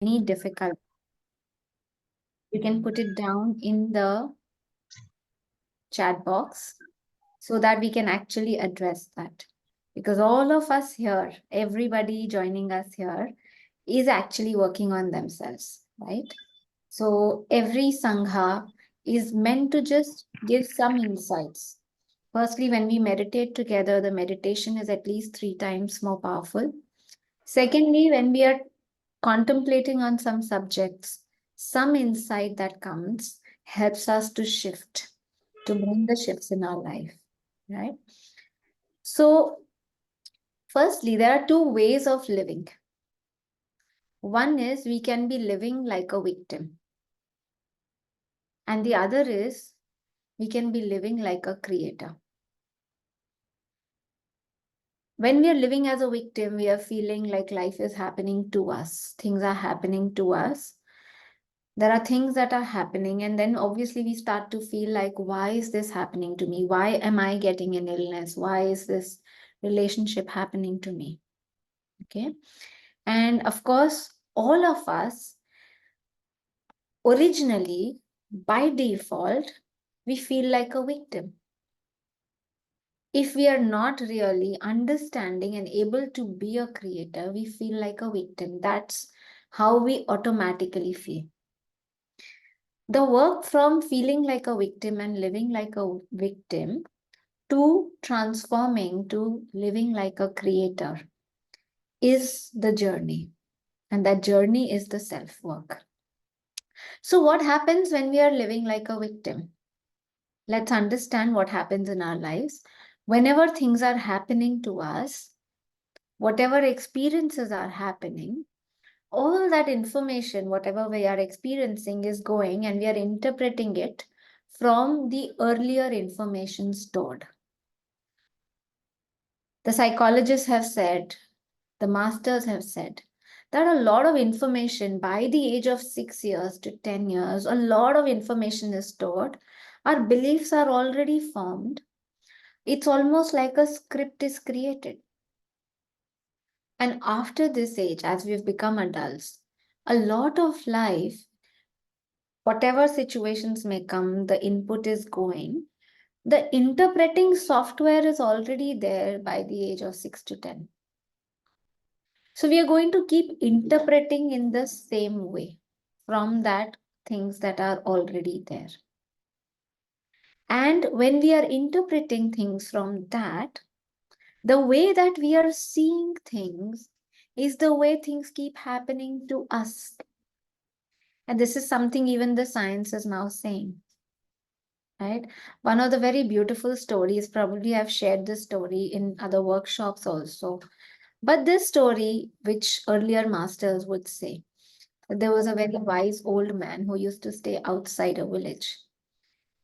any difficult, you can put it down in the chat box so that we can actually address that. Because all of us here, everybody joining us here, is actually working on themselves, right? So every Sangha is meant to just give some insights. Firstly, when we meditate together, the meditation is at least 3 times more powerful. Secondly, when we are contemplating on some subjects, some insight that comes helps us to shift, to bring the shifts in our life, right? So, firstly, there are two ways of living. One is we can be living like a victim, and the other is we can be living like a creator. When we are living as a victim, we are feeling like life is happening to us, things are happening to us. There are things that are happening, and then obviously we start to feel like, why is this happening to me? Why am I getting an illness? Why is this relationship happening to me? Okay. And of course, all of us originally, by default, we feel like a victim. If we are not really understanding and able to be a creator, we feel like a victim. That's how we automatically feel. The work from feeling like a victim and living like a victim to transforming to living like a creator is the journey. And that journey is the self work. So, what happens when we are living like a victim? Let's understand what happens in our lives. Whenever things are happening to us, whatever experiences are happening, all that information, whatever we are experiencing, is going and we are interpreting it from the earlier information stored. The psychologists have said, the masters have said, that a lot of information by the age of 6 years to 10 years, a lot of information is stored. Our beliefs are already formed. It's almost like a script is created. And after this age, as we've become adults, a lot of life, whatever situations may come, the input is going. The interpreting software is already there by the age of 6 to 10. So we are going to keep interpreting in the same way from that things that are already there. And when we are interpreting things from that, the way that we are seeing things is the way things keep happening to us. And this is something even the science is now saying. Right? One of the very beautiful stories, probably I've shared this story in other workshops also. But this story, which earlier masters would say, there was a very wise old man who used to stay outside a village.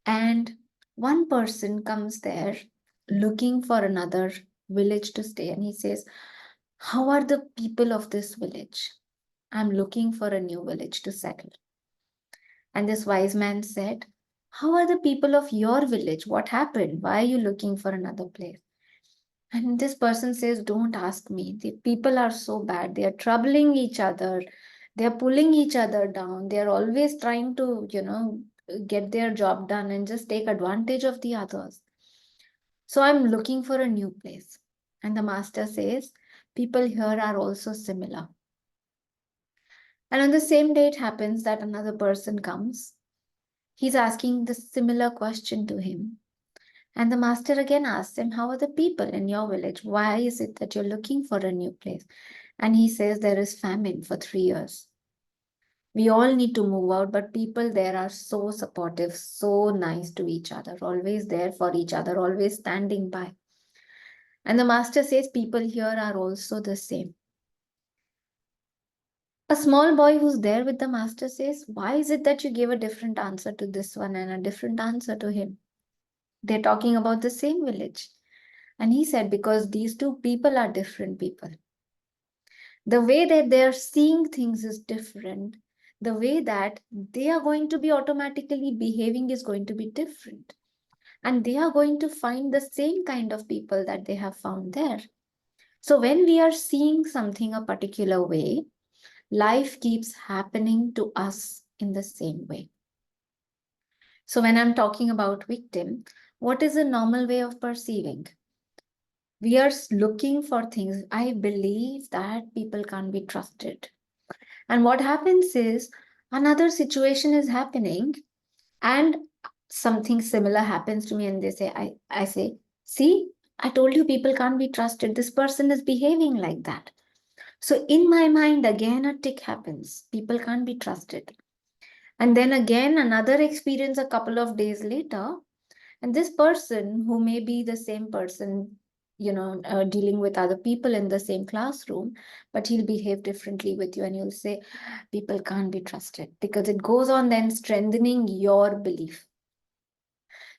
And one person comes there looking for another village to stay. And he says, how are the people of this village? I'm looking for a new village to settle. And this wise man said, how are the people of your village? What happened? Why are you looking for another place? And this person says, don't ask me. The people are so bad. They are troubling each other. They are pulling each other down. They are always trying to, get their job done and just take advantage of the others. So I'm looking for a new place. And the master says, people here are also similar. And on the same day, it happens that another person comes. He's asking the similar question to him. And the master again asks him, how are the people in your village? Why is it that you're looking for a new place? And he says, there is famine for 3 years. We all need to move out, but people there are so supportive, so nice to each other, always there for each other, always standing by. And the master says, people here are also the same. A small boy who's there with the master says, why is it that you gave a different answer to this one and a different answer to him? They're talking about the same village. And he said, because these two people are different people. The way that they're seeing things is different. The way that they are going to be automatically behaving is going to be different. And they are going to find the same kind of people that they have found there. So when we are seeing something a particular way, life keeps happening to us in the same way. So when I'm talking about victim, what is a normal way of perceiving? We are looking for things. I believe that people can't be trusted. And what happens is another situation is happening and something similar happens to me, and they say, I say, see, I told you people can't be trusted. This person is behaving like that. So in my mind, again, a tick happens. People can't be trusted. And then again, another experience a couple of days later, and this person who may be the same person, dealing with other people in the same classroom, but he'll behave differently with you, and you'll say, people can't be trusted, because it goes on then strengthening your belief.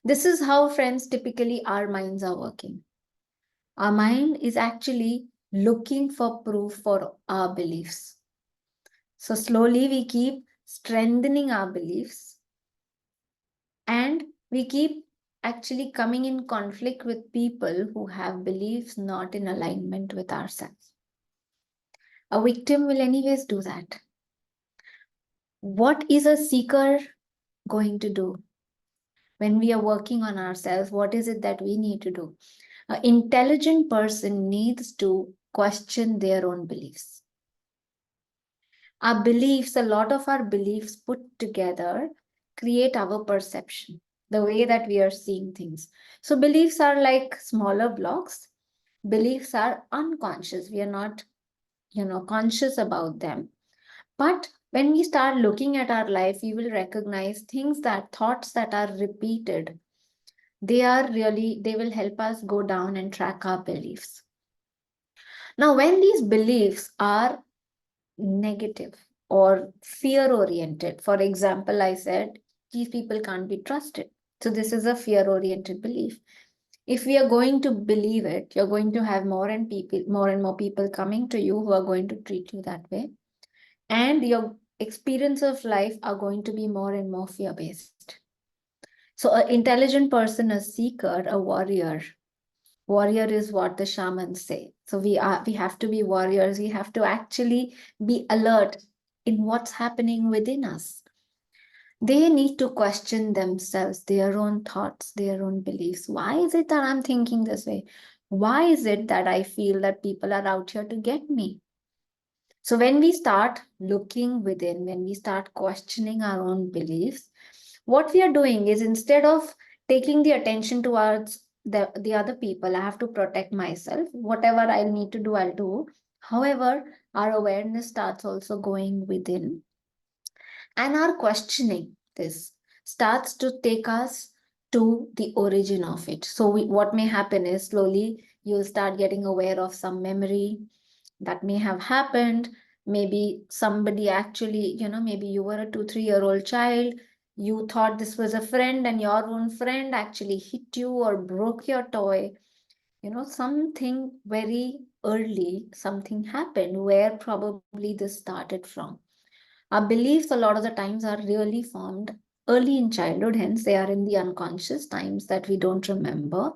This is how, friends, typically our minds are working. Our mind is actually looking for proof for our beliefs. So slowly we keep strengthening our beliefs, and we keep actually coming in conflict with people who have beliefs not in alignment with ourselves. A victim will anyways do that. What is a seeker going to do? When we are working on ourselves, what is it that we need to do? An intelligent person needs to question their own beliefs. Our beliefs, a lot of our beliefs put together, create our perception, the way that we are seeing things. So, beliefs are like smaller blocks. Beliefs are unconscious. We are not, conscious about them. But when we start looking at our life, we will recognize thoughts that are repeated. They will help us go down and track our beliefs. Now, when these beliefs are negative or fear oriented, for example, I said, these people can't be trusted. So, this is a fear oriented belief. If we are going to believe it, you're going to have more and more people coming to you who are going to treat you that way. And your experience of life are going to be more and more fear based. So, an intelligent person, a seeker, a warrior. Warrior is what the shamans say. So we have to be warriors. We have to actually be alert in what's happening within us. They need to question themselves, their own thoughts, their own beliefs. Why is it that I'm thinking this way? Why is it that I feel that people are out here to get me? So when we start looking within, when we start questioning our own beliefs, what we are doing is, instead of taking the attention towards the other people, I have to protect myself. Whatever I need to do, I'll do. However, our awareness starts also going within, and our questioning this starts to take us to the origin of it. So what may happen is, slowly you'll start getting aware of some memory that may have happened. Maybe somebody actually, maybe you were a 2 3 year old child, you thought this was a friend, and your own friend actually hit you or broke your toy. Something very early, something happened where probably this started from. Our beliefs a lot of the times are really formed early in childhood, hence they are in the unconscious times that we don't remember,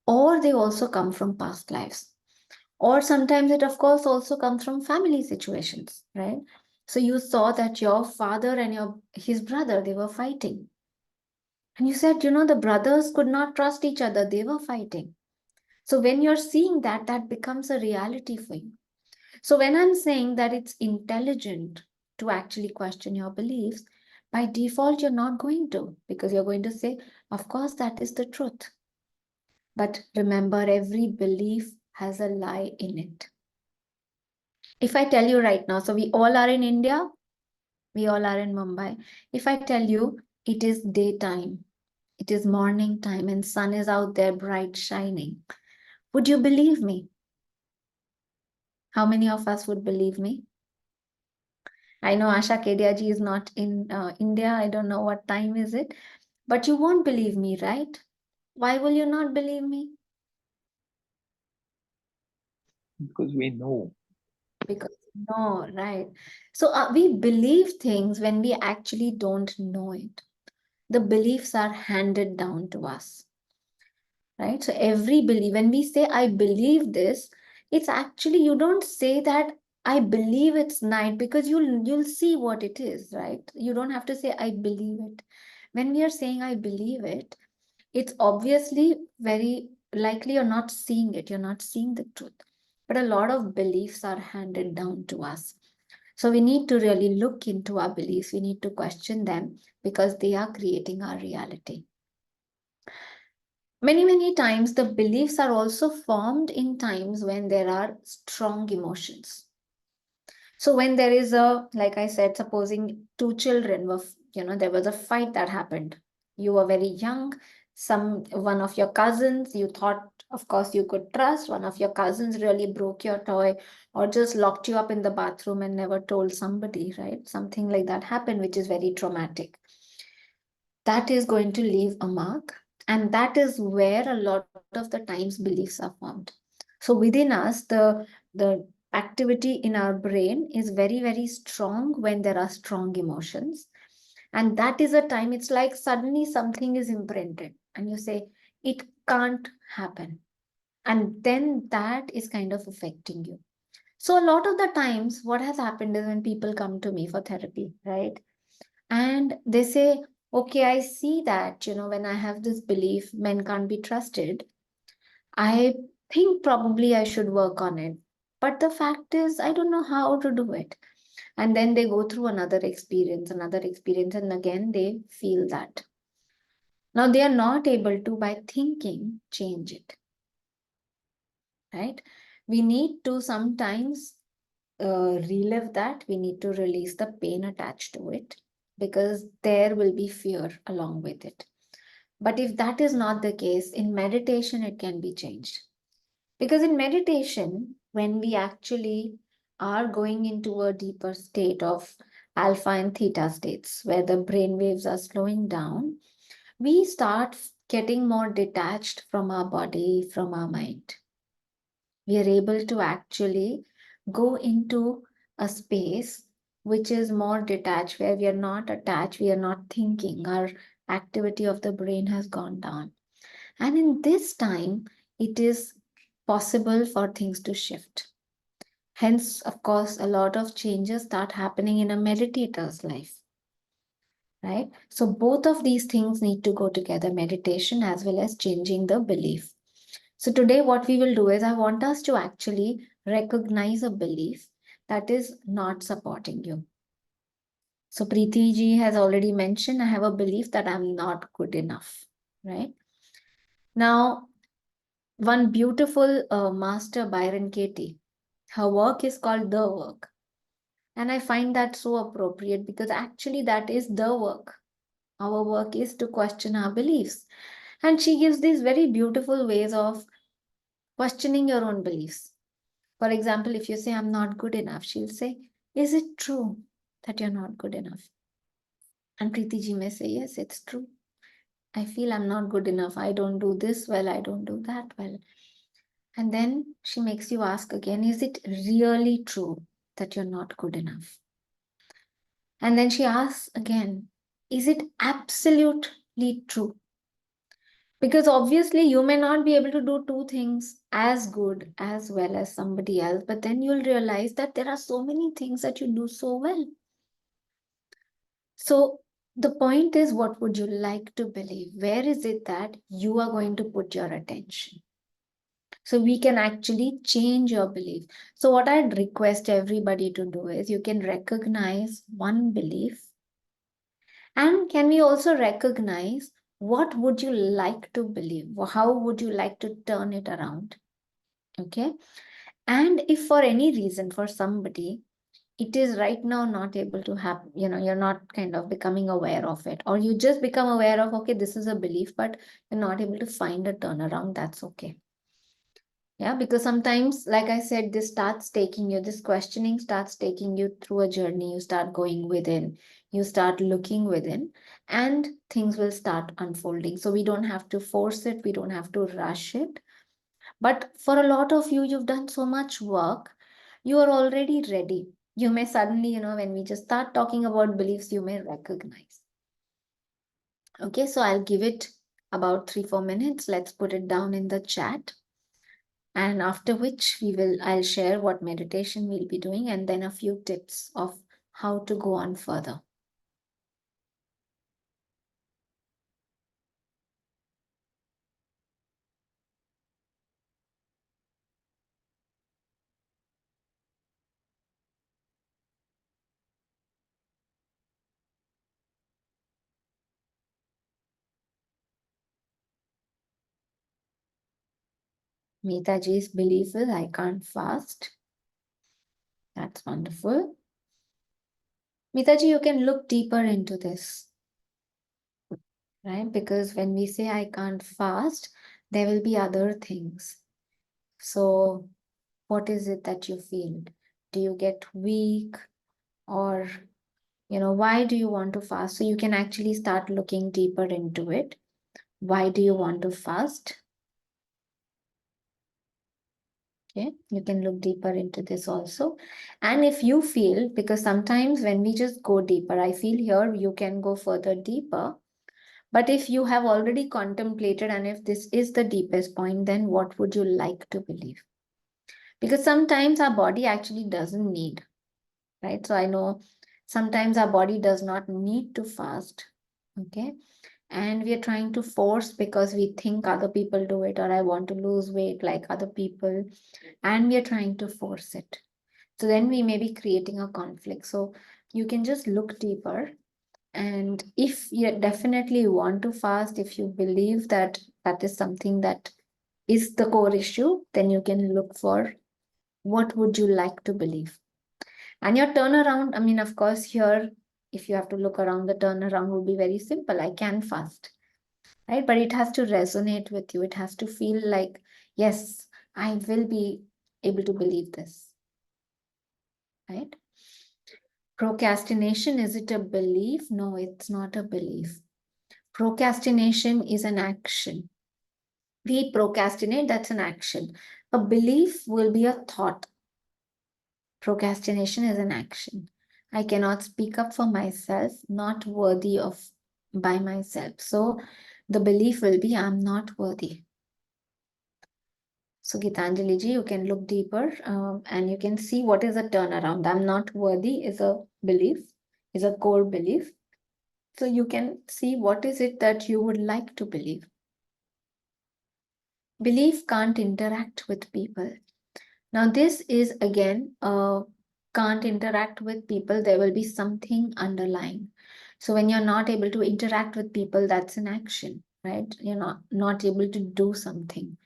or they also come from past lives, or sometimes it of course also comes from family situations, right? So you saw that your father and his brother, they were fighting, and you said, the brothers could not trust each other, they were fighting. So when you're seeing that, that becomes a reality for you. So when I'm saying that it's intelligent to actually question your beliefs, by default you're not going to, because you're going to say, of course that is the truth. But remember, every belief has a lie in it. If I tell you right now, so we all are in India, we all are in Mumbai. If I tell you it is daytime, it is morning time, and sun is out there bright shining, would you believe me? How many of us would believe me? I know Asha Kedia ji is not in India. I don't know what time is it, but you won't believe me, right? Why will you not believe me? Because we know. Because no, right. So we believe things when we actually don't know it. The beliefs are handed down to us, right? So every belief, when we say, I believe this, it's actually, you don't say that I believe it's night, because you'll see what it is, right? You don't have to say I believe it. When we are saying I believe it, it's obviously very likely you're not seeing it, you're not seeing the truth. But a lot of beliefs are handed down to us. So we need to really look into our beliefs, we need to question them, because they are creating our reality. Many times, the beliefs are also formed in times when there are strong emotions. So when there is a, like I said, supposing two children were, there was a fight that happened. You were very young. One of your cousins, you thought, of course, you could trust. One of your cousins really broke your toy, or just locked you up in the bathroom and never told somebody, right? Something like that happened, which is very traumatic. That is going to leave a mark. And that is where a lot of the times beliefs are formed. So within us, the activity in our brain is very strong when there are strong emotions. And that is a time, it's like suddenly something is imprinted and you say it can't happen, and then that is kind of affecting you. So a lot of the times what has happened is, when people come to me for therapy, right, and they say, okay, I see that, when I have this belief men can't be trusted, I think probably I should work on it. But the fact is, I don't know how to do it. And then they go through another experience, and again they feel that. Now they are not able to, by thinking, change it, right? We need to sometimes relive that. We need to release the pain attached to it, because there will be fear along with it. But if that is not the case, in meditation, it can be changed. Because in meditation, when we actually are going into a deeper state of alpha and theta states, where the brain waves are slowing down, we start getting more detached from our body, from our mind. We are able to actually go into a space which is more detached, where we are not attached, we are not thinking, our activity of the brain has gone down. And in this time, it is possible for things to shift. Hence, of course, a lot of changes start happening in a meditator's life, right? So, both of these things need to go together, meditation as well as changing the belief. So, today, what we will do is, I want us to actually recognize a belief that is not supporting you. So, Preeti ji has already mentioned, I have a belief that I'm not good enough, right? Now, one beautiful master, Byron Katie, her work is called The Work. And I find that so appropriate, because actually that is the work. Our work is to question our beliefs. And she gives these very beautiful ways of questioning your own beliefs. For example, if you say, I'm not good enough, she'll say, is it true that you're not good enough? And Preeti ji may say, yes, it's true. I feel I'm not good enough. I don't do this well. I don't do that well. And then she makes you ask again, is it really true that you're not good enough? And then she asks again, is it absolutely true? Because obviously you may not be able to do two things as good as well as somebody else, but then you'll realize that there are so many things that you do so well. So the point is, what would you like to believe? Where is it that you are going to put your attention? So we can actually change your belief. So what I'd request everybody to do is, you can recognize one belief, and can we also recognize what would you like to believe? How would you like to turn it around? Okay. And if for any reason, for somebody, it is right now not able to happen, you're not kind of becoming aware of it, or you just become aware of, okay, this is a belief, but you're not able to find a turnaround, that's okay. Yeah, because sometimes, like I said, this questioning starts taking you through a journey. You start going within, you start looking within, and things will start unfolding. So we don't have to force it, we don't have to rush it. But for a lot of you, you've done so much work, you are already ready. You may suddenly, when we just start talking about beliefs, you may recognize. Okay, so I'll give it about 3-4 minutes. Let's put it down in the chat. And after which I'll share what meditation we'll be doing and then a few tips of how to go on further. Mitaji's belief is I can't fast. That's wonderful. Mitaji, you can look deeper into this, right? Because when we say I can't fast, there will be other things. So, what is it that you feel? Do you get weak? Or, why do you want to fast? So, you can actually start looking deeper into it. Why do you want to fast? Okay, you can look deeper into this also. And if you feel, because sometimes when we just go deeper, I feel here you can go further deeper. But if you have already contemplated and if this is the deepest point, then what would you like to believe? Because sometimes our body actually doesn't need, right? So I know sometimes our body does not need to fast, okay? And we are trying to force because we think other people do it, or I want to lose weight like other people, and we are trying to force it. So then we may be creating a conflict. So you can just look deeper. And if you definitely want to fast, if you believe that that is something that is the core issue, then you can look for what would you like to believe. And your turnaround, I mean, of course, here, if you have to look around, the turnaround would be very simple. I can fast, right? But it has to resonate with you. It has to feel like, yes, I will be able to believe this, right? Procrastination, is it a belief? No, it's not a belief. Procrastination is an action. We procrastinate, that's an action. A belief will be a thought. Procrastination is an action. I cannot speak up for myself, not worthy of by myself. So the belief will be I'm not worthy. So Gitanjali ji, you can look deeper and you can see what is a turnaround. I'm not worthy is a belief, is a core belief. So you can see what is it that you would like to believe. Belief can't interact with people. Now, this is again, can't interact with people, there will be something underlying. So when you're not able to interact with people, that's an action, right? You're not able to do something.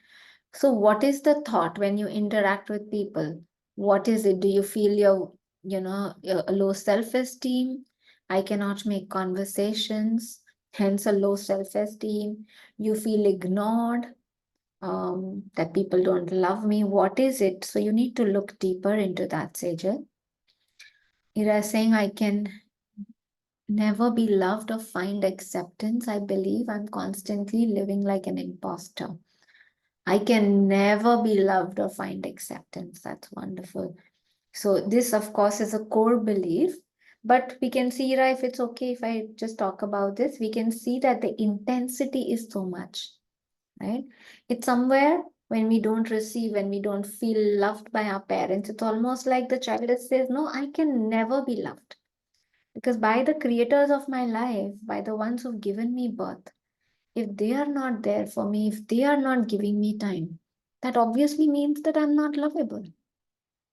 So what is the thought when you interact with people? What is it? Do you feel a low self-esteem? I cannot make conversations, hence a low self-esteem. You feel ignored, that people don't love me. What is it? So you need to look deeper into that, Sejal. Ira is saying, I can never be loved or find acceptance. I believe I'm constantly living like an imposter. I can never be loved or find acceptance. That's wonderful. So this, of course, is a core belief. But we can see, Ira, if it's okay if I just talk about this, we can see that the intensity is so much, right? It's somewhere when we don't receive, when we don't feel loved by our parents, it's almost like the child that says, no, I can never be loved. Because by the creators of my life, by the ones who've given me birth, if they are not there for me, if they are not giving me time, that obviously means that I'm not lovable.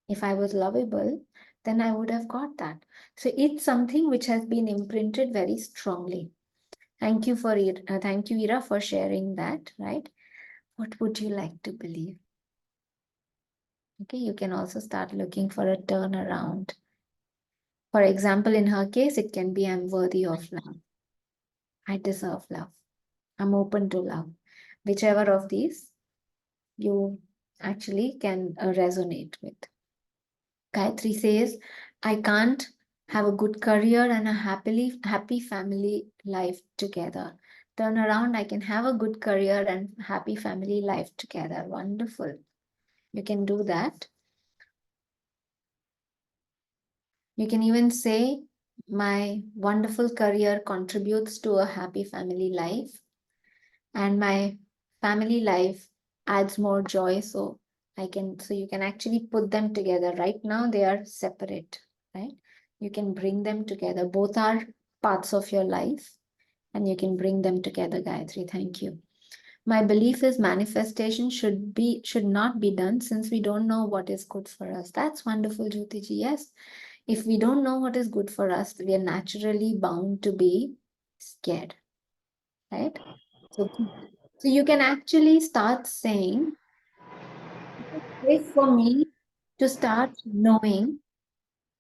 If I was lovable, then I would have got that. So it's something which has been imprinted very strongly. Thank you thank you, Ira, for sharing that, right? What would you like to believe? Okay, you can also start looking for a turnaround. For example, in her case, it can be I'm worthy of love. I deserve love. I'm open to love. Whichever of these you actually can resonate with. Gayatri says, I can't have a good career and a happy family life together. Turn around, I can have a good career and happy family life together. Wonderful. You can do that. You can even say, my wonderful career contributes to a happy family life, and my family life adds more joy. So So you can actually put them together. Right now, they are separate, right? You can bring them together. Both are parts of your life, and you can bring them together, Gayatri. Thank you. My belief is manifestation should not be done since we don't know what is good for us. That's wonderful, Jyotiji. Yes. If we don't know what is good for us, we are naturally bound to be scared, right? So, so you can actually start saying, it's safe for me to start knowing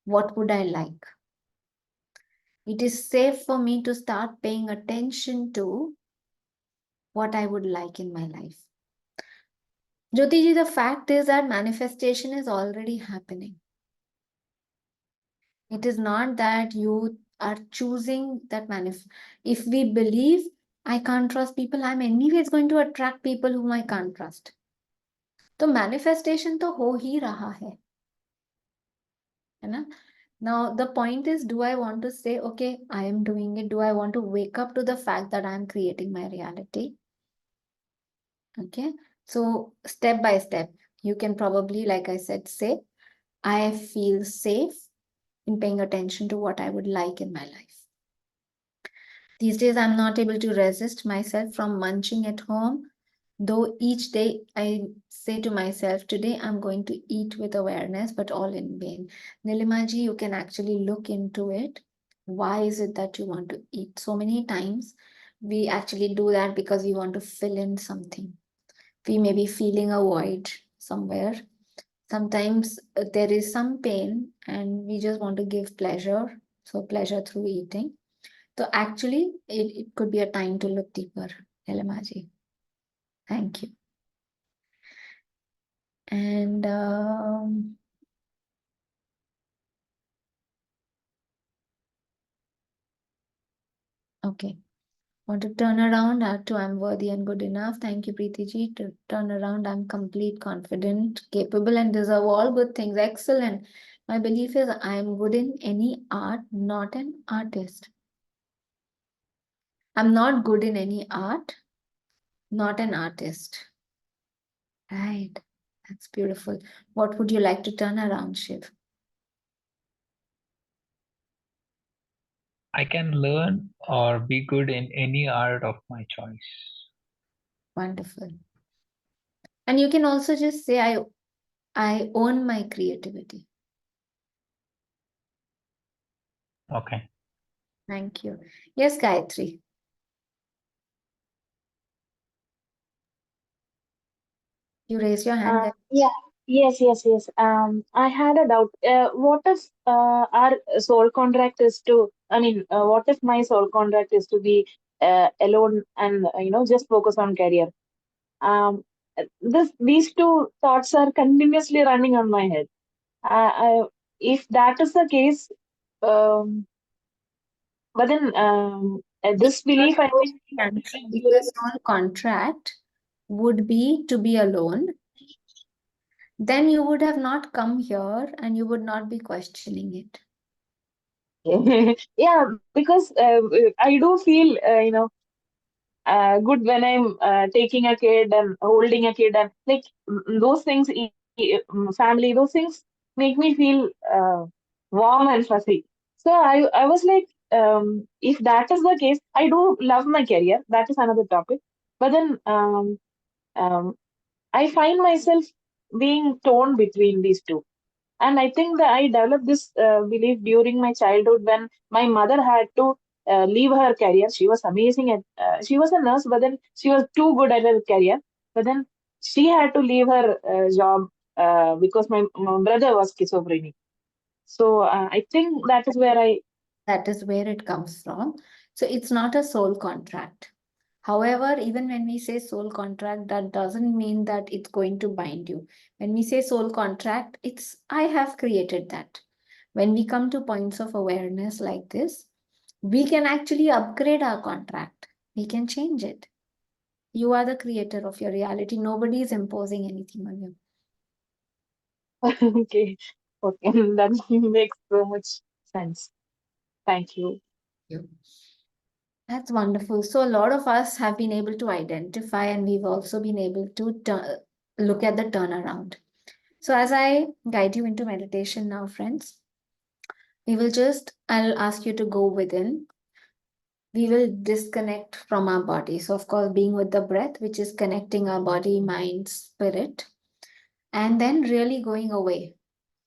what would I like. It is safe for me to start paying attention to what I would like in my life. Jyotiji, the fact is that manifestation is already happening. It is not that you are choosing that If we believe I can't trust people, I'm anyways going to attract people whom I can't trust. तो manifestation तो हो ही रहा है ना? Now the point is, do I want to say, okay, I am doing it? Do I want to wake up to the fact that I am creating my reality? Okay, so step by step, you can probably, like I said, say, I feel safe in paying attention to what I would like in my life. These days, I'm not able to resist myself from munching at home, though each day I say to myself, today I'm going to eat with awareness, but all in vain. Nilimaji, you can actually look into it. Why is it that you want to eat? So many times we actually do that because we want to fill in something. We may be feeling a void somewhere. Sometimes there is some pain and we just want to give pleasure. So, pleasure through eating. So actually, it could be a time to look deeper, Elamaji. Thank you. And okay, want to turn around to I'm worthy and good enough. Thank you, Preeti ji. To turn around, I'm complete, confident, capable, and deserve all good things. Excellent. My belief is I am good in any art, not an artist. I'm not good in any art, not an artist. Right. That's beautiful. What would you like to turn around, Shiv? I can learn or be good in any art of my choice. Wonderful. And you can also just say, I own my creativity. Okay. Thank you. Yes, Gayatri. You raise your hand, Gayatri. Yeah, yes. I had a doubt. What if our soul contract is to, I mean, what if my soul contract is to be alone and, just focus on career? Um, these two thoughts are continuously running on my head. If that is the case, um, but then If this your belief, I soul think, if your soul contract would be to be alone, then you would have not come here and you would not be questioning it. yeah, because I do feel, good when I'm taking a kid and holding a kid and like those things, family, those things make me feel warm and fuzzy. So I was like, if that is the case, I do love my career. That is another topic. But then um, I find myself being torn between these two. And I think that I developed this belief during my childhood when my mother had to leave her career. She was amazing at, she was a nurse, but then she was too good at her career. But then she had to leave her job because my brother was schizophrenic. So I think that is where I. That is where it comes from. So it's not a soul contract. However, even when we say soul contract, that doesn't mean that it's going to bind you. When we say soul contract, it's I have created that. When we come to points of awareness like this, we can actually upgrade our contract. We can change it. You are the creator of your reality. Nobody is imposing anything on you. Okay, okay, that makes so much sense. Thank you. You. That's wonderful. So a lot of us have been able to identify, and we've also been able to look at the turnaround. So, as I guide you into meditation now, friends, I'll ask you to go within. We will disconnect from our body. So, of course, being with the breath, which is connecting our body, mind, spirit, and then really going away,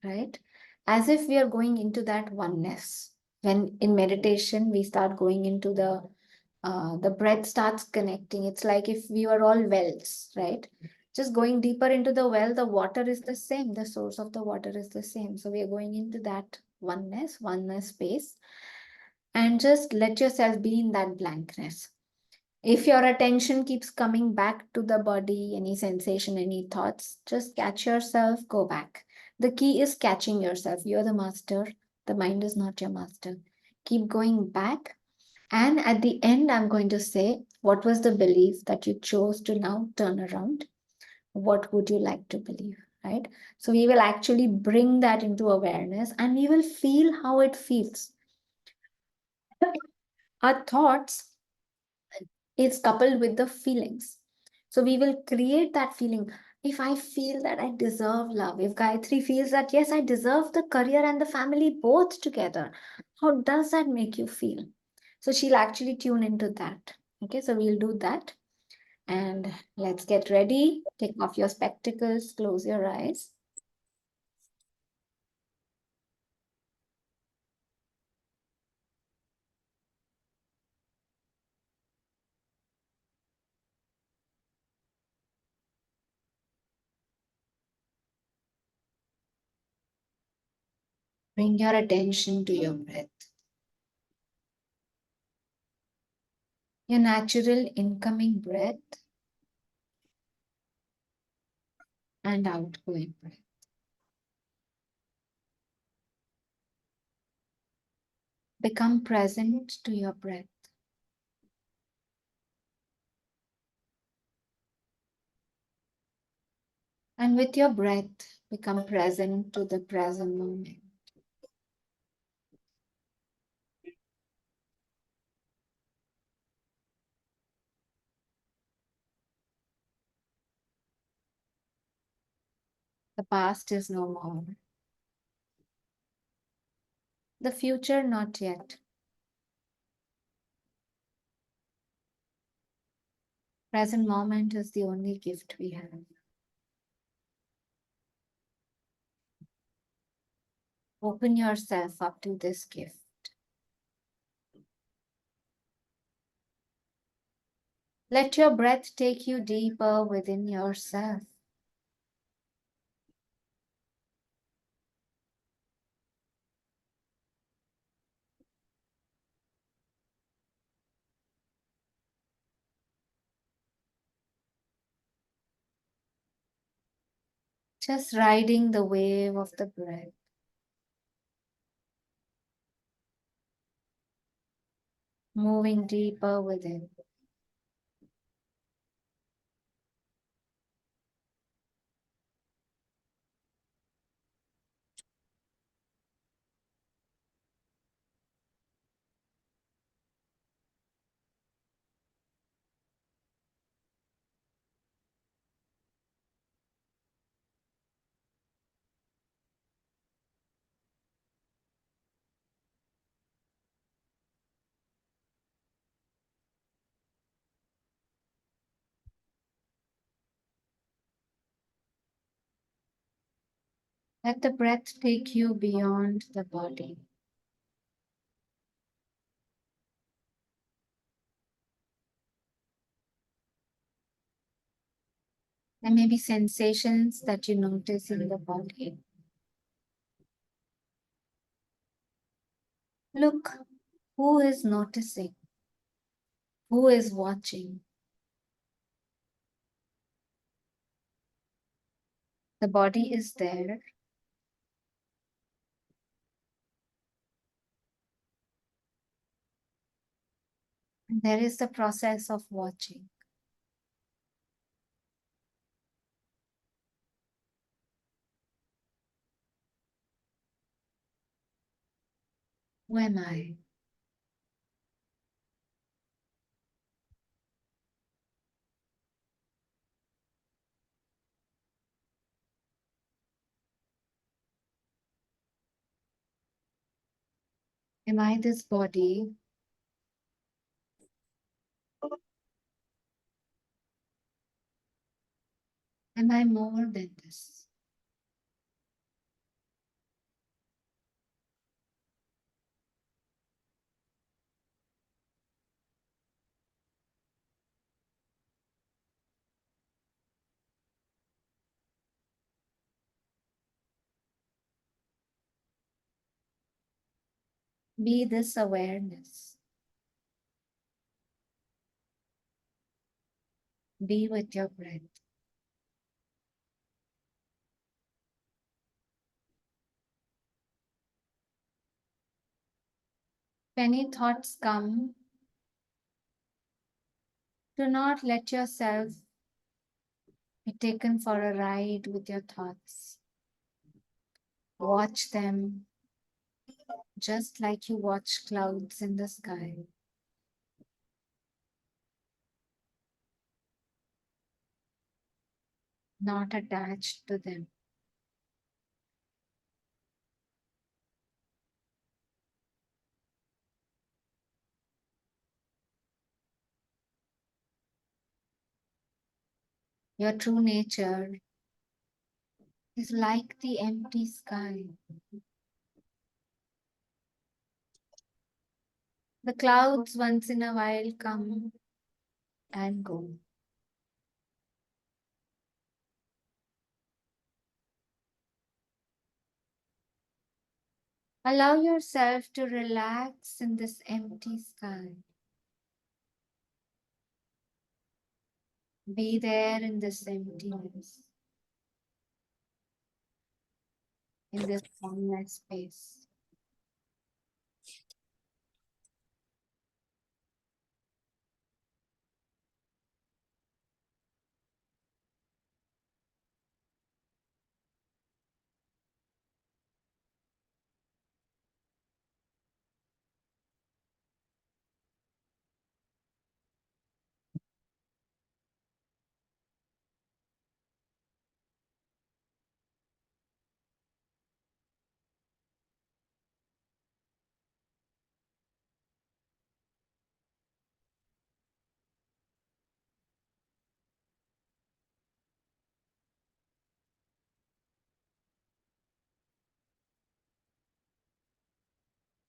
right? As if we are going into that oneness. When in meditation, we start going into the breath starts connecting. It's like if we were all wells, right? Just going deeper into the well, the water is the same, the source of the water is the same. So we are going into that oneness space, and just let yourself be in that blankness. If your attention keeps coming back to the body, any sensation, any thoughts, just catch yourself, go back. The key is catching yourself. You're the master, the mind is not your master. Keep going back, and at the end, I'm going to say, what was the belief that you chose to now turn around? What would you like to believe? Right? So we will actually bring that into awareness and we will feel how it feels. Our thoughts is coupled with the feelings. So we will create that feeling. If I feel that I deserve love, if Gayatri feels that, yes, I deserve the career and the family both together, how does that make you feel? So she'll actually tune into that. Okay, so we'll do that. And let's get ready. Take off your spectacles, close your eyes. Bring your attention to your breath. Your natural incoming breath and outgoing breath. Become present to your breath. And with your breath, become present to the present moment. The past is no more. The future, not yet. Present moment is the only gift we have. Open yourself up to this gift. Let your breath take you deeper within yourself. Just riding the wave of the breath. Moving deeper within. Let the breath take you beyond the body. There may be sensations that you notice in the body. Look, who is noticing? Who is watching? The body is there. And there is the process of watching. Who am I? Am I this body? Am I more than this? Be this awareness. Be with your breath. If any thoughts come, do not let yourself be taken for a ride with your thoughts. Watch them just like you watch clouds in the sky. Not attached to them. Your true nature is like the empty sky. The clouds once in a while come and go. Allow yourself to relax in this empty sky. Be there in this emptiness, in this formless space.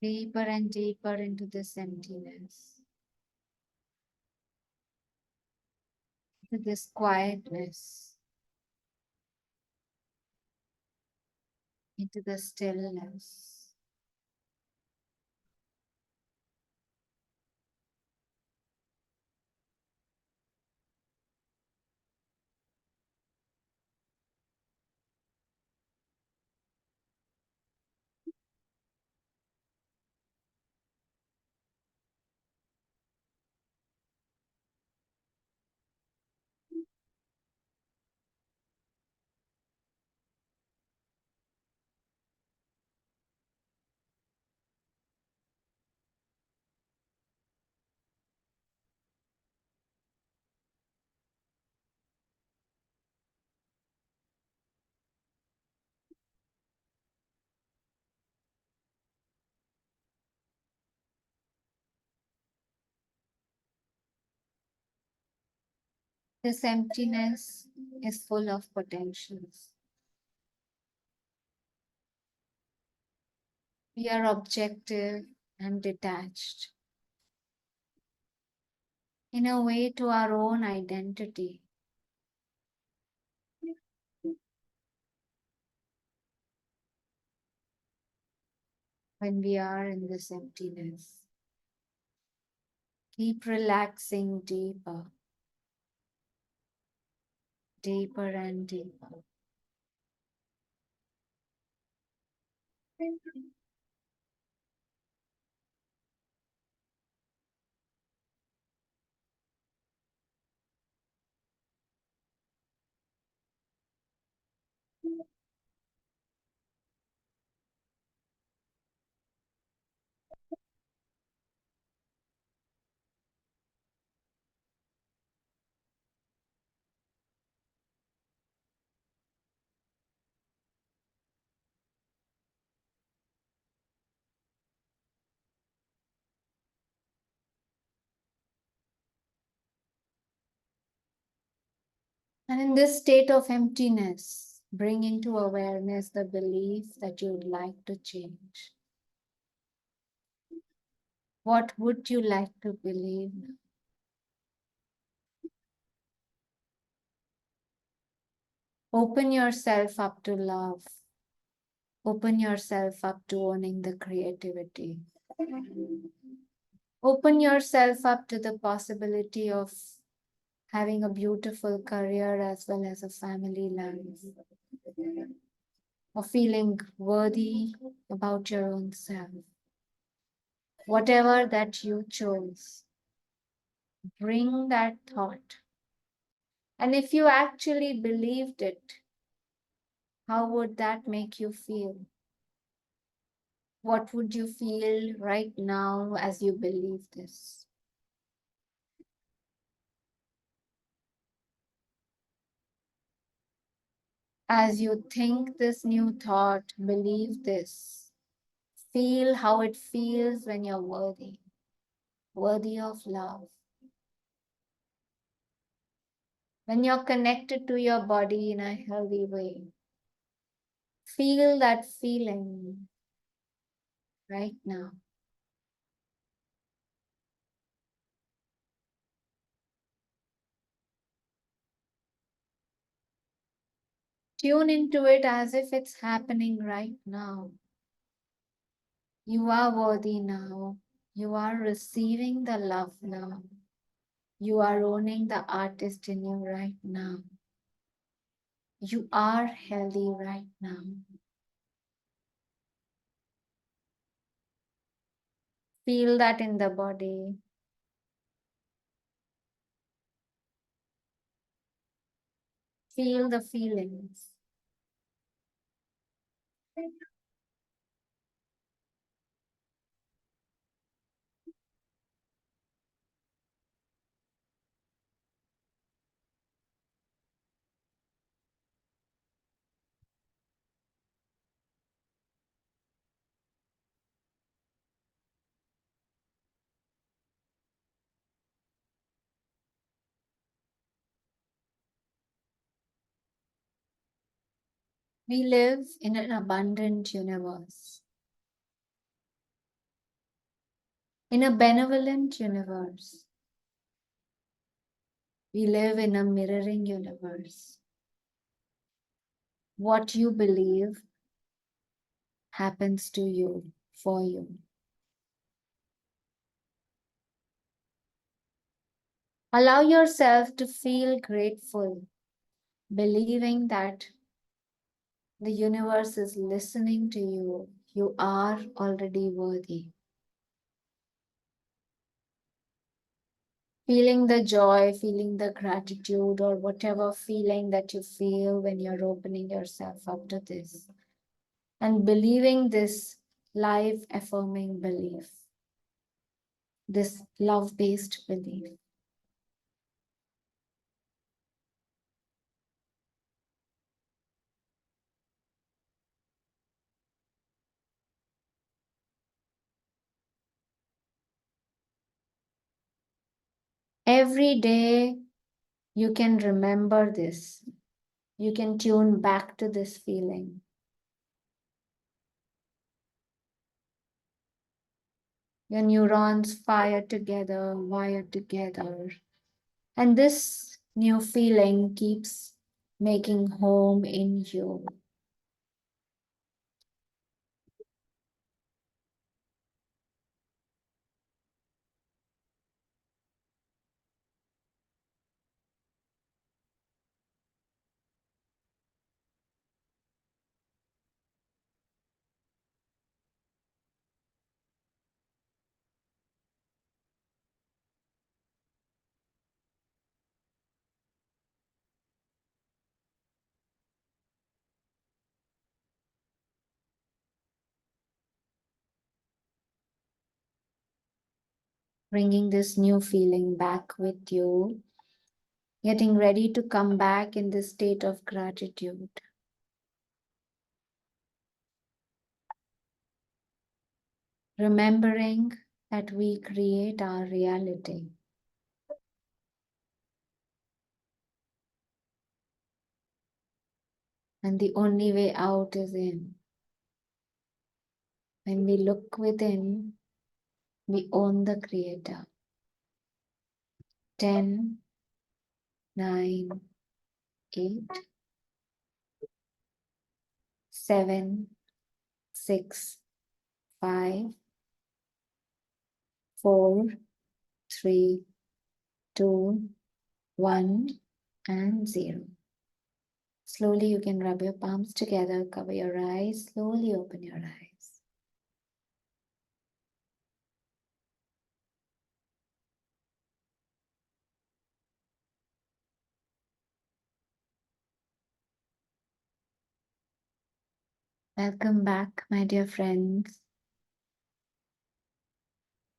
Deeper and deeper into this emptiness, into this quietness, into the stillness. This emptiness is full of potentials. We are objective and detached in a way to our own identity. When we are in this emptiness, keep relaxing deeper, deeper and deeper. And in this state of emptiness, bring into awareness the belief that you would like to change. What would you like to believe? Open yourself up to love. Open yourself up to owning the creativity. Open yourself up to the possibility of having a beautiful career as well as a family life. Of feeling worthy about your own self. Whatever that you chose, bring that thought. And if you actually believed it, how would that make you feel? What would you feel right now as you believe this? As you think this new thought, believe this. Feel how it feels when you're worthy, worthy of love. When you're connected to your body in a healthy way, feel that feeling right now. Tune into it as if it's happening right now. You are worthy now. You are receiving the love now. You are owning the artist in you right now. You are healthy right now. Feel that in the body. Feel the feelings. We live in an abundant universe, in a benevolent universe. We live in a mirroring universe. What you believe happens to you, for you. Allow yourself to feel grateful, believing that the universe is listening to you. You are already worthy. Feeling the joy, feeling the gratitude, or whatever feeling that you feel when you're opening yourself up to this. And believing this life affirming belief, this love based belief. Every day you can remember this. You can tune back to this feeling. Your neurons fire together, wire together. And this new feeling keeps making home in you. Bringing this new feeling back with you, getting ready to come back in this state of gratitude. Remembering that we create our reality. and the only way out is in. When we look within, we own the creator. 10, 9, 8, 7, 6, 5, 4, 3, 2, 1, and 0. Slowly you can rub your palms together, cover your eyes, slowly open your eyes. Welcome back, my dear friends.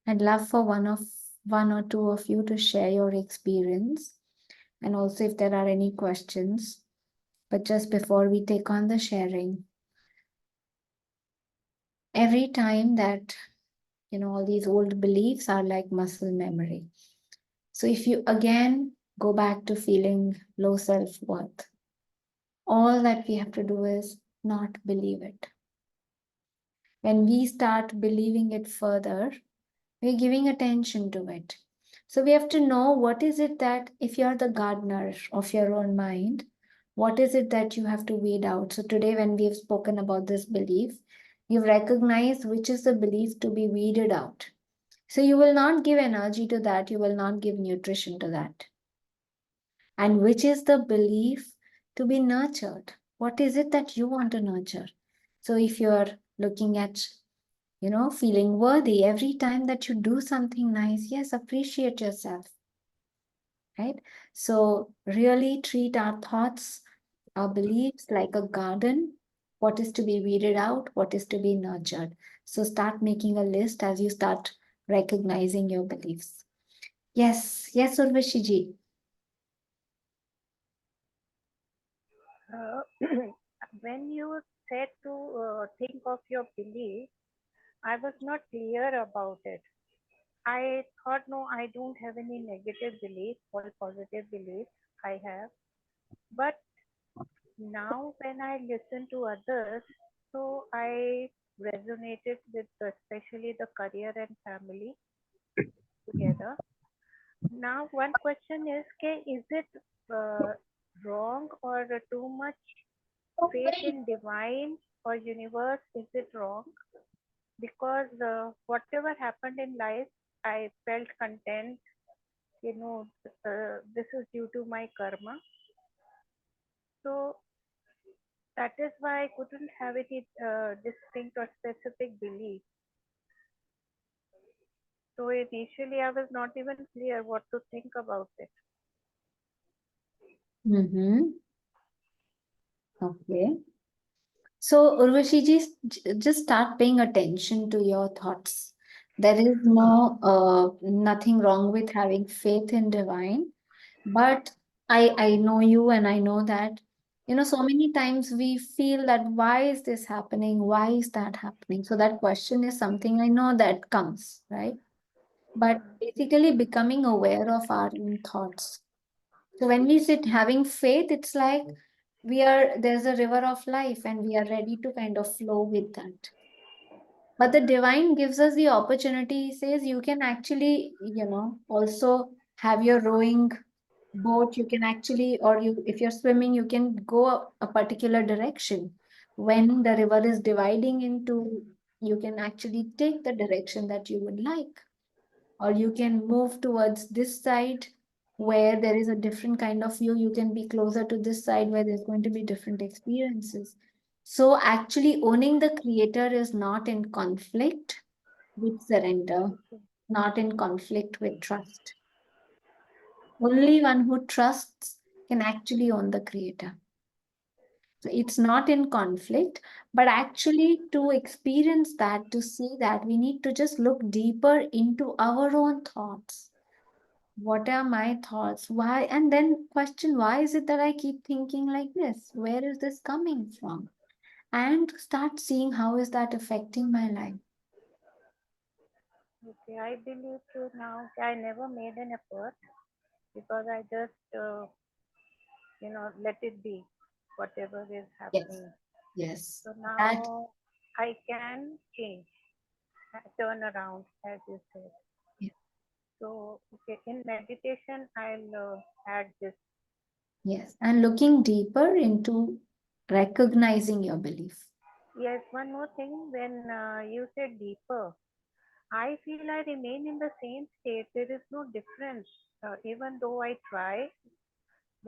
I'd love for one or two of you to share your experience, and also if there are any questions. But just before we take on the sharing, every time that all these old beliefs are like muscle memory. So if you again go back to feeling low self-worth, all that we have to do is not believe it. When we start believing it further, we're giving attention to it. So we have to know what is it that, if you're the gardener of your own mind, what is it that you have to weed out? So today, when we've spoken about this belief, you've recognized which is the belief to be weeded out. So you will not give energy to that, you will not give nutrition to that. And which is the belief to be nurtured? What is it that you want to nurture? So if you're looking at feeling worthy every time that you do something nice, yes, appreciate yourself, right? So really treat our thoughts, our beliefs like a garden. What is to be weeded out, what is to be nurtured. So start making a list as you start recognizing your beliefs. Yes, Urvashiji. Uh, when you said to think of your belief, I was not clear about it. I thought, no, I don't have any negative belief, all positive beliefs I have. But now, when I listen to others, so I resonated with especially the career and family together. Now, one question is, is it uh, wrong or too much faith in divine or universe? Is it wrong? Because whatever happened in life, I felt content. This is due to my karma. So that is why I couldn't have any distinct or specific belief. So initially, I was not even clear what to think about it. Mm-hmm. Okay. So, Urvashi just start paying attention to your thoughts. There is nothing wrong with having faith in divine, but I know you and I know that, so many times we feel that why is this happening? Why is that happening? So that question is something I know that comes, right? But Hmm. basically becoming aware of our own thoughts. So when we sit having faith, it's like there's a river of life and we are ready to kind of flow with that. But the divine gives us the opportunity. He says you can actually, also have your rowing boat. You can actually, if you're swimming, you can go a particular direction. When the river is dividing into, you can actually take the direction that you would like, or you can move towards this side where there is a different kind of view. You can be closer to this side where there's going to be different experiences. So actually owning the creator is not in conflict with surrender, Okay. not in conflict with trust. Only one who trusts can actually own the creator. So it's not in conflict, but actually to experience that, to see that, we need to just look deeper into our own thoughts. What are my thoughts? Why? And then question, why is it that I keep thinking like this? Where is this coming from? And start seeing how is that affecting my life. Okay, I believe too now. I never made an effort because I just, let it be. whatever is Yes. happening. Yes. So That, now I can change, turn around, as you said. yeah, So, okay, in meditation, I'll add this. yes. And looking deeper into recognizing your belief. Yes, one more thing. When you said deeper, I feel I remain in the same state. There is no difference. Even though I try,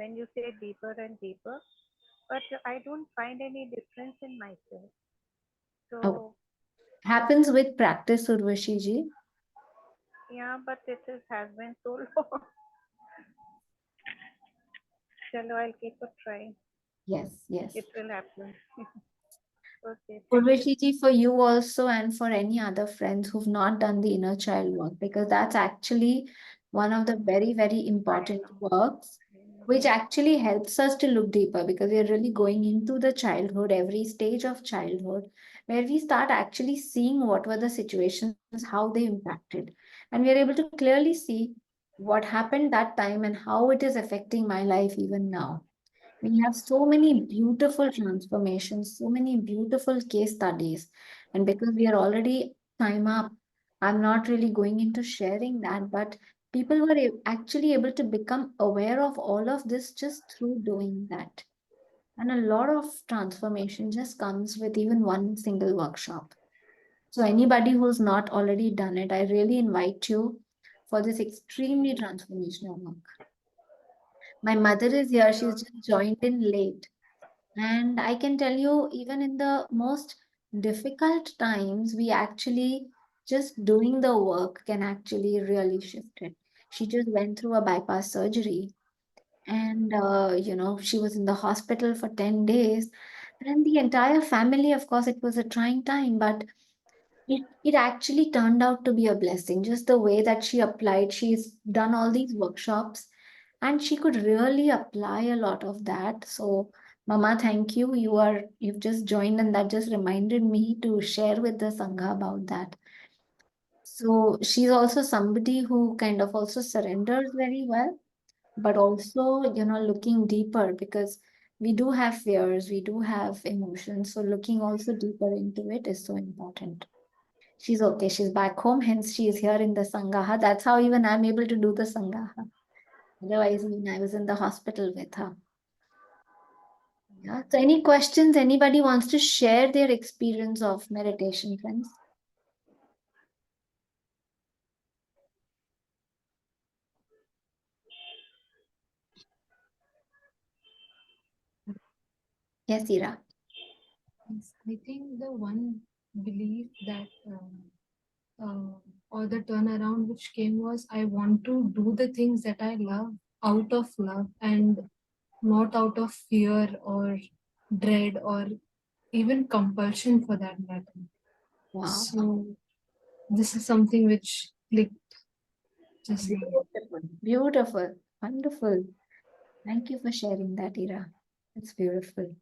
when you say deeper and deeper, but I don't find any difference in myself. Oh, So, happens with practice, Urvashi ji. yeah, but has been so long. Chalo, I'll keep a trying. Yes, yes. It will happen. Okay, thank you. Urvashi ji, for you also, and for any other friends who've not done the inner child work, because that's actually one of the very, very important works, which actually helps us to look deeper because we are really going into the childhood, every stage of childhood, where we start actually seeing what were the situations, how they impacted. And we are able to clearly see what happened that time and how it is affecting my life even now. We have so many beautiful transformations, so many beautiful case studies. And because we are already time up, I'm not really going into sharing that, but people were actually able to become aware of all of this just through doing that. And a lot of transformation just comes with even one single workshop. So, anybody who's not already done it, I really invite you for this extremely transformational work. My mother is here, she's Sure. just joined in late. And I can tell you, even in the most difficult times, we actually just doing the work can actually really shift it. She just went through a bypass surgery and, she was in the hospital for 10 days. And the entire family, of course, it was a trying time, but it actually turned out to be a blessing. Just the way that she applied, she's done all these workshops and she could really apply a lot of that. So, Mama, thank you. You've just joined, and that just reminded me to share with the Sangha about that. So she's also somebody who kind of also surrenders very well, but also, looking deeper because we do have fears, we do have emotions. So looking also deeper into it is so important. She's okay. She's back home, hence she is here in the SanghAha. That's how even I'm able to do the SanghAha. Otherwise, when I was in the hospital with her. Yeah. So, any questions? Anybody wants to share their experience of meditation, friends? Yes, Ira. Yes, I think the one belief that uh, or the turnaround which came was I want to do the things that I love out of love and not out of fear or dread or even compulsion for that matter. Wow. So this is something which clicked just now. Beautiful. Beautiful. Wonderful. Thank you for sharing that, Ira. It's beautiful.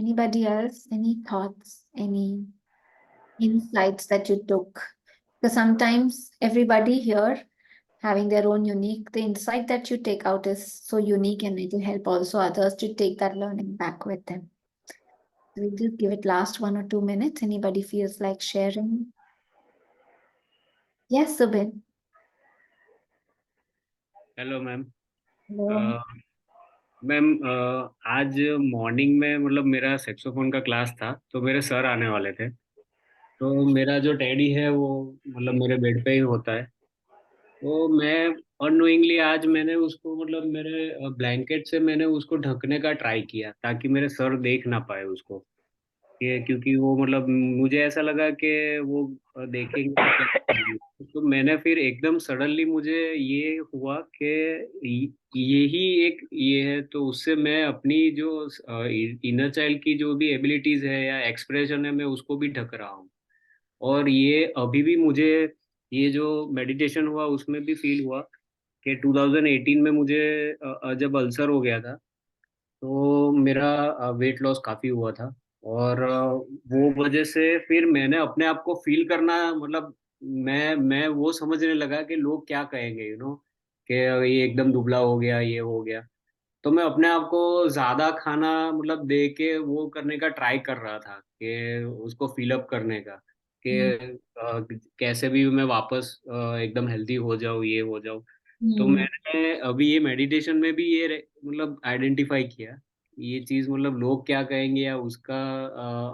Anybody else? Any thoughts? Any insights that you took? Because sometimes everybody here having their own unique, the insight that you take out is so unique and it will help also others to take that learning back with them. We'll just give it last 1 or 2 minutes. Anybody feels like sharing? Yes, Subin. Hello ma'am. Hello. Ma'am, आज morning में मतलब मेरा saxophone का class था, तो मेरे sir आने वाले थे। तो मेरा जो टैडी है वो मतलब मेरे बेड पे ही होता है। तो मैं अननोइंगली आज मैंने उसको मतलब मेरे ब्लैंकेट से मैंने उसको ढकने का ट्राई किया ताकि मेरे सर देख ना पाए उसको। ये क्योंकि वो मतलब मुझे ऐसा लगा कि वो देखेंगे तो क्या करेंगे। तो मैंने फिर एकदम सडनली मुझे ये हुआ कि यही एक ये है, तो उससे मैं अपनी जो इनर चाइल्ड की जो भी एबिलिटीज है या एक्सप्रेशन है मैं उसको भी ढक रहा हूँ। और ये अभी भी मुझे ये जो मेडिटेशन हुआ उसमें भी फील हुआ कि 2018 में मुझे जब अल्सर हो गया था तो मेरा वेट लॉस काफ़ी हुआ था। और वो वजह से फिर मैंने अपने आप को फील करना मतलब मैं वो समझने लगा कि लोग क्या कहेंगे, कि ये एकदम दुबला हो गया, ये हो गया। तो मैं अपने आप को ज्यादा खाना मतलब दे के वो करने का ट्राई कर रहा था कि उसको फिलअप करने का, कि हम्म, कैसे भी मैं वापस एकदम हेल्दी हो जाऊं, ये हो जाऊं। तो हम्म, मैंने अभी ये मेडिटेशन में भी ये मतलब आइडेंटिफाई किया, ये चीज मतलब लोग क्या कहेंगे या उसका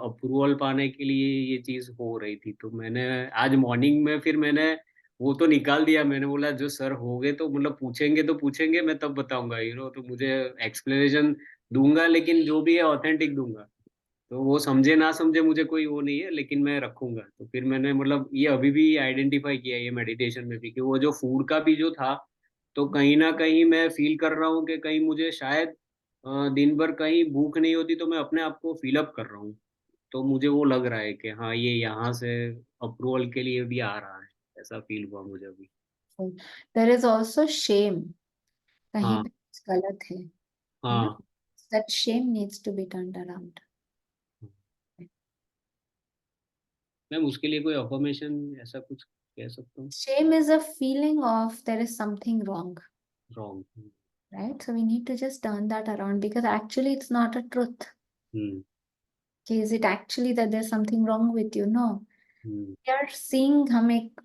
अप्रूवल पाने के लिए ये चीज हो रही थी। तो मैंने आज मॉर्निंग में फिर मैंने वो तो निकाल दिया। मैंने बोला जो सर हो गए तो मतलब पूछेंगे तो पूछेंगे, मैं तब बताऊंगा, तो मुझे एक्सप्लेनेशन दूंगा, लेकिन जो भी है ऑथेंटिक दूंगा। तो वो समझे ना समझे मुझे कोई वो नहीं है, लेकिन मैं रखूंगा। तो फिर मैंने मतलब ये अभी भी आइडेंटिफाई किया ये मेडिटेशन में भी, कि वो जो फूड का भी जो था, तो कहीं ना कहीं मैं फील कर रहा हूँ कि कहीं मुझे शायद दिन भर कहीं भूख नहीं होती तो मैं अपने आप को फिल अप कर रहा हूँ। तो मुझे वो लग रहा है कि हाँ ये यहाँ से अप्रूवल के लिए भी आ रहा है, ऐसा फील हुआ मुझे अभी। there is also shame. कहीं हाँ। पे कुछ गलत है ना? हाँ। That shame needs to be turned around. Ma'am उसके लिए कोई अफर्मेशन ऐसा कुछ कह सकता हूँ? Shame is a feeling of there is something wrong, wrong. right? So we need to just turn that around because actually it's not a truth. Hmm. Okay, is it actually that there's something wrong with you? No. Hmm. We are seeing हम एक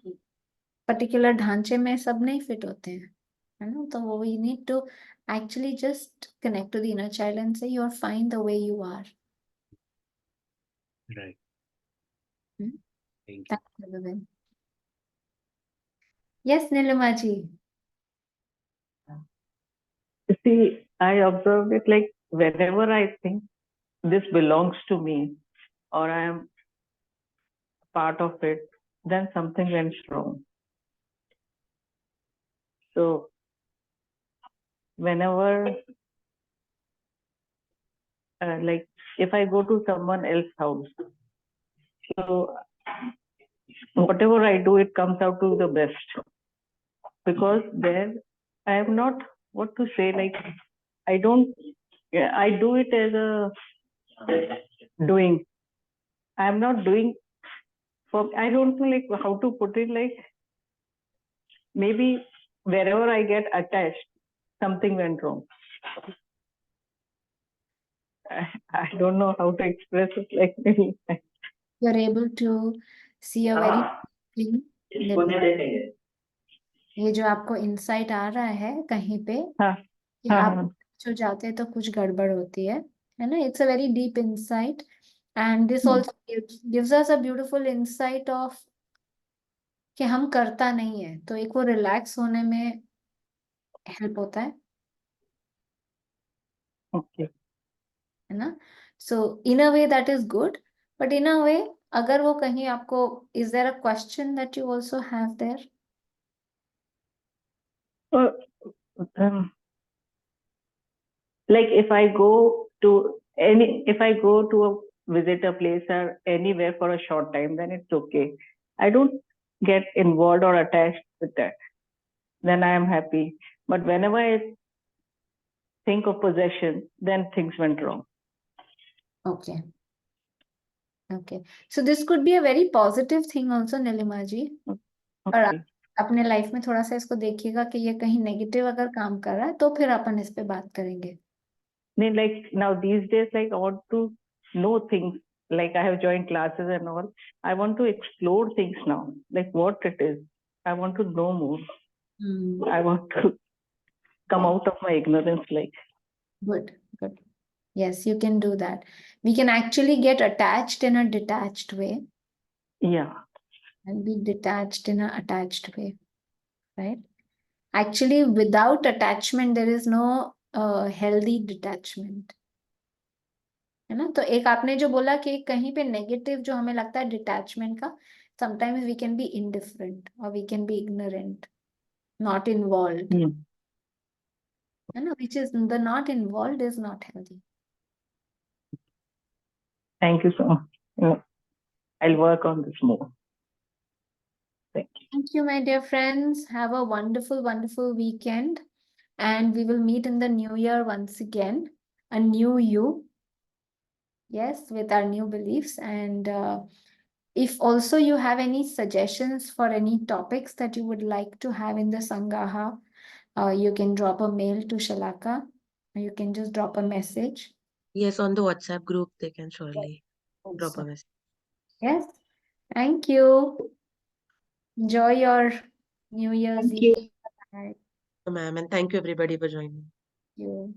particular ढांचे में सब नहीं fit होते हैं, है ना? तो वो we need to actually just connect to the inner child and say you're fine the way you are. Right. Hmm? Thank you. Thank you, Vivin. Yes, Nilima ji. See, I observed it like whenever I think this belongs to me or I am part of it, then something went wrong. So whenever, like if I go to someone else's house, so whatever I do, it comes out to the best because there I am not what to say, like I don't, yeah, I do it as a doing. I am not doing for, I don't know like how to put it, like maybe wherever I get attached, something went wrong. I don't know how to express it, like maybe. You're able to see a very thing. ये जो आपको insight आ रहा है कहीं पे हाँ कि हाँ आप हाँ जो जाते हैं तो कुछ गड़बड़ होती है ना? It's a very deep insight and this hmm, also gives us a beautiful insight of कि हम करता नहीं है, तो एक वो रिलैक्स होने में हेल्प होता okay. है ना? So in a way that is good, but in a way अगर वो कहीं आपको, is there a question that you also have there? Uh, um, like if I go to a visit a place or anywhere for a short time, then it's okay. I don't get involved or attached with that. Then I am happy. But whenever I think of possession, then things went wrong. Okay, okay, so this could be a very positive thing also, Neelima ji. और आप Okay. अपने life में थोड़ा सा इसको देखिएगा कि ये कहीं नेगेटिव अगर काम कर रहा है तो फिर अपन इस पे बात करेंगे। Then like now these days, like I want to know things. Like I have joined classes and all. I want to explore things now. Like what it is. I want to know more. I want to come out of my ignorance. Like Good, good. Yes, you can do that. We can actually get attached in a detached way yeah. and be detached in a attached way, right? Actually, without attachment, there is no healthy detachment. है ना? तो एक आपने जो बोला कि कहीं पे नेगेटिव जो हमें लगता है डिटैचमेंट का, sometimes we can be indifferent और we can be ignorant, not involve, Hmm. है ना? Which is the not involve is not healthy. Thank you so much. I'll work on this more. Thank you. Thank you, my dear friends. Have a wonderful, wonderful weekend. And we will meet in the new year once again. A new you. Yes, with our new beliefs. And if also you have any suggestions for any topics that you would like to have in the SanghAha You can drop a mail to Shalaka, or you can just drop a message. Yes, on the WhatsApp group, they can surely drop a Also. message. Yes. Thank you. Enjoy your New Year's Thank you. Eve. Bye. Ma'am, and thank you everybody for joining. You.